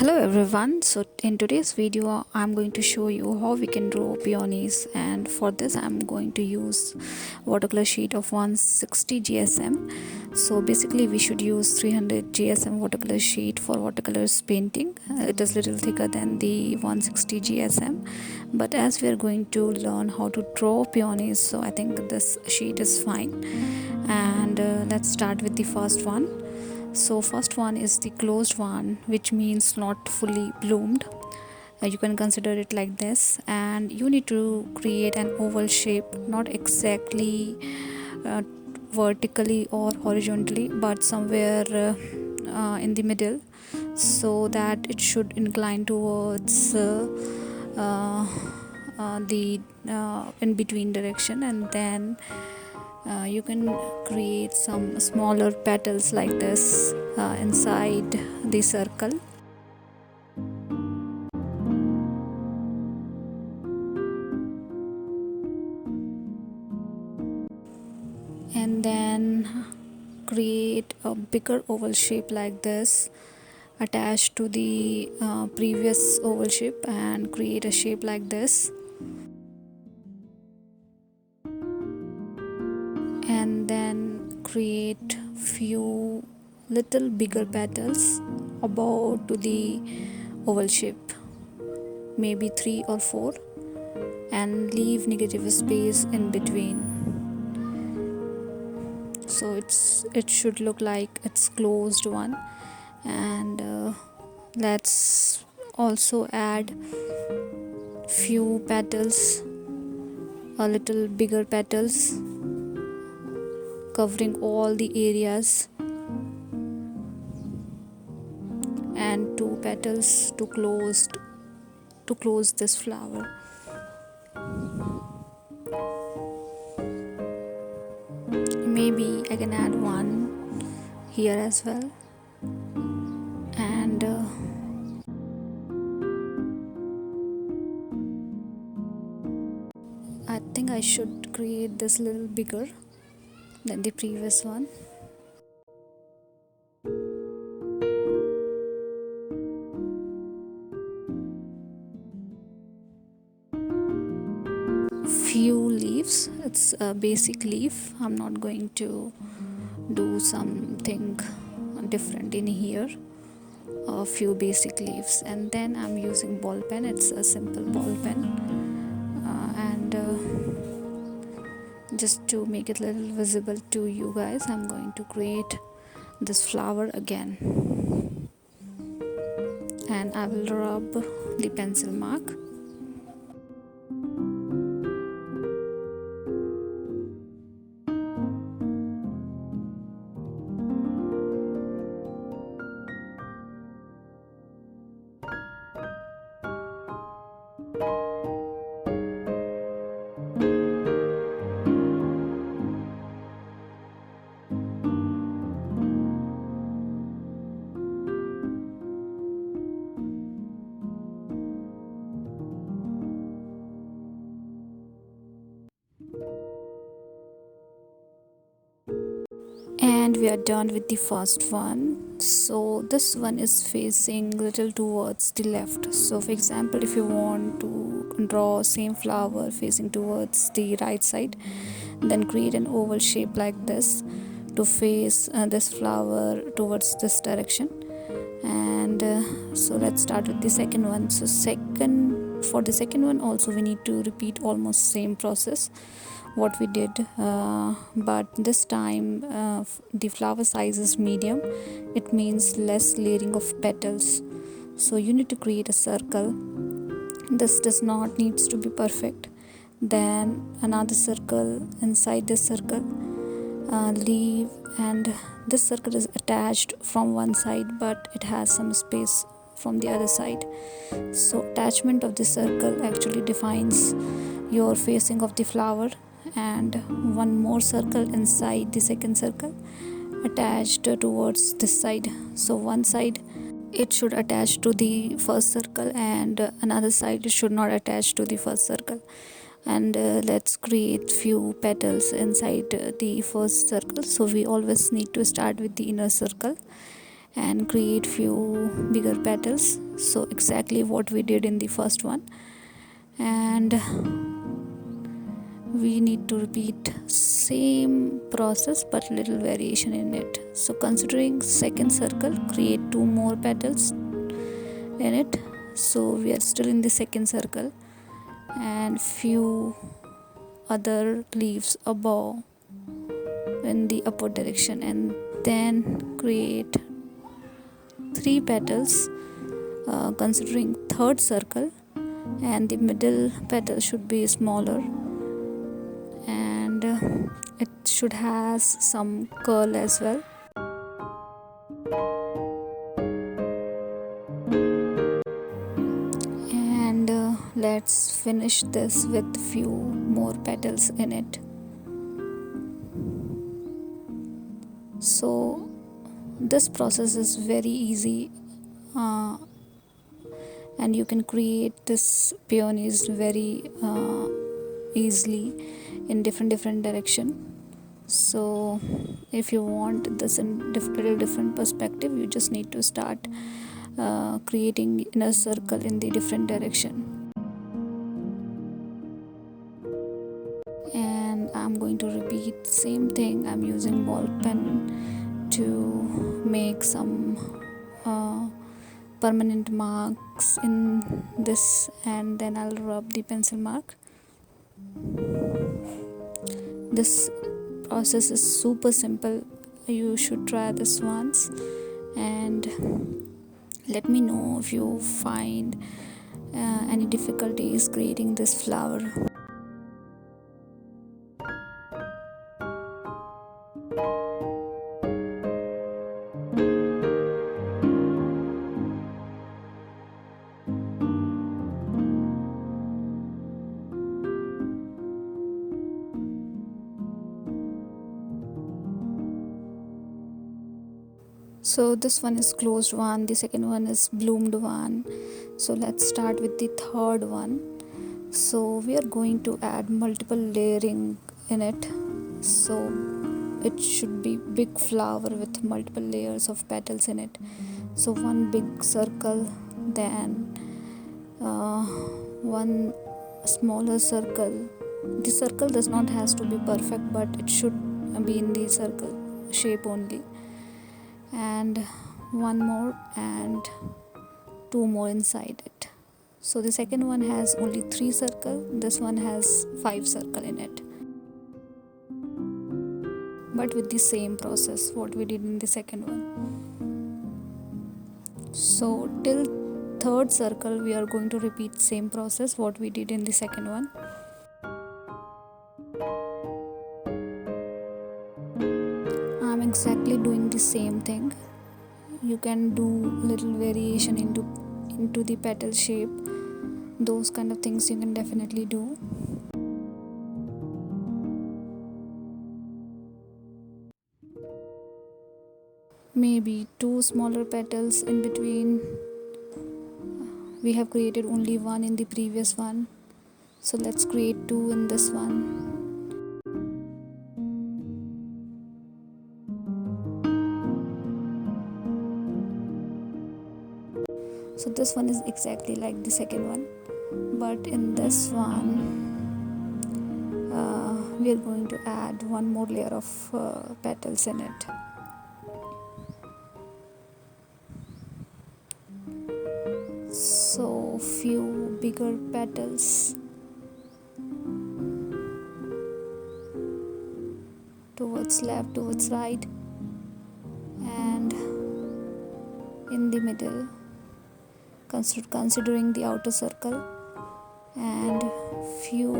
Hello everyone, so in today's video I'm going to show you how we can draw peonies, and for this I'm going to use watercolor sheet of 160 GSM. So basically we should use 300 GSM watercolor sheet for watercolors painting. It is little thicker than the 160 GSM, but as we are going to learn how to draw peonies, so I think this sheet is fine. And let's start with the first one. So first one is the closed one, which means not fully bloomed. You can consider it like this, and you need to create an oval shape, not exactly uh, vertically or horizontally, but somewhere in the middle, so that it should incline towards uh, the in between direction. And then you can create some smaller petals like this inside the circle. And then create a bigger oval shape like this attached to the previous oval shape, and create a shape like this, and then create few little bigger petals above to the oval shape, maybe 3 or 4, and leave negative space in between, so it should look like it's closed one. And let's also add few petals, a little bigger petals covering all the areas, and two petals to close this flower. Maybe I can add one here as well. And I think I should create this little bigger than the previous one. Few leaves, it's a basic leaf. I'm not going to do something different in here. A few basic leaves, and then I'm using ball pen. It's a simple ball pen, and just to make it a little visible to you guys, I'm going to create this flower again, and I will rub the pencil mark. And we are done with the first one. So this one is facing little towards the left. So for example, if you want to draw same flower facing towards the right side, then create an oval shape like this to face this flower towards this direction. And so let's start with the second one. So for the second one also we need to repeat almost same process what we did, but this time the flower size is medium. It means less layering of petals. So you need to create a circle. This does not needs to be perfect. Then another circle inside this circle, leave, and this circle is attached from one side, but it has some space from the other side. So attachment of this circle actually defines your facing of the flower. And one more circle inside the second circle attached towards this side. So one side it should attach to the first circle, and another side it should not attach to the first circle. And let's create few petals inside the first circle. So we always need to start with the inner circle, and create few bigger petals. So exactly what we did in the first one, and we need to repeat same process but little variation in it. So considering second circle, create two more petals in it. So we are still in the second circle, and few other leaves above in the upward direction, and then create three petals considering third circle, and the middle petal should be smaller, and it should has some curl as well. And let's finish this with few more petals in it. So this process is very easy, uh, and you can create this peonies very easily in different direction. So if you want this in little different perspective, you just need to start creating in a circle in the different direction. And I'm going to repeat same thing. I'm using ball pen to make some permanent marks in this, and then I'll rub the pencil mark. This process is super simple. You should try this once, and let me know if you find any difficulties creating this flower. So this one is closed one, the second one is bloomed one. So let's start with the third one. So we are going to add multiple layering in it. So it should be big flower with multiple layers of petals in it. So one big circle, then one smaller circle. The circle does not has to be perfect, but it should be in the circle shape only, and one more and two more inside it. So the second one has only 3 circle, this one has 5 circle in it, but with the same process what we did in the second one. So till third circle we are going to repeat same process what we did in the second one. I'm exactly doing the same thing. You can do little variation into the petal shape. Those kind of things you can definitely do. Maybe 2 smaller petals in between. We have created only one in the previous one, so let's create 2 in this one. So this one is exactly like the second one, but in this one we are going to add one more layer of petals in it. So few bigger petals towards left, towards right, and in the middle, considering the outer circle, and few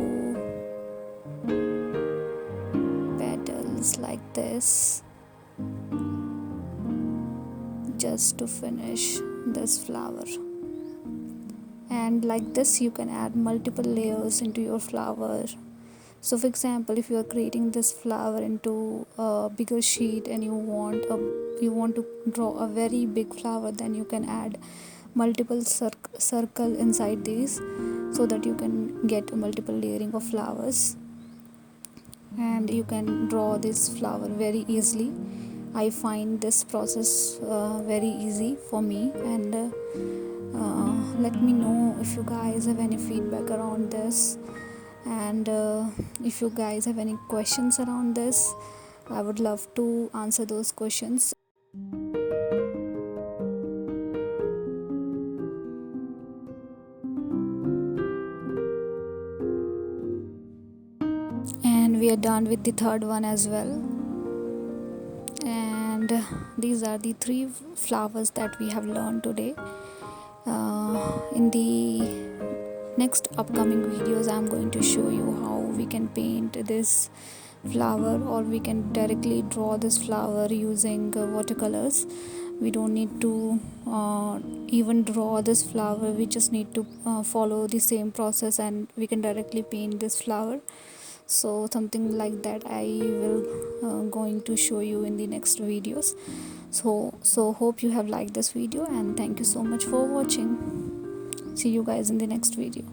petals like this just to finish this flower. And like this you can add multiple layers into your flower. So for example, if you are creating this flower into a bigger sheet and you want to draw a very big flower, then you can add multiple circle inside these, so that you can get a multiple layering of flowers, and you can draw this flower very easily I find this process very easy for me. And let me know if you guys have any feedback around this, and if you guys have any questions around this, I would love to answer those questions. And we are done with the third one as well. And these are the three flowers that we have learned today. In the next upcoming videos, I'm going to show you how we can paint this flower, or we can directly draw this flower using watercolors. We don't need to even draw this flower, we just need to follow the same process and we can directly paint this flower. So something like that I will going to show you in the next videos. So hope you have liked this video, and thank you so much for watching. See you guys in the next video.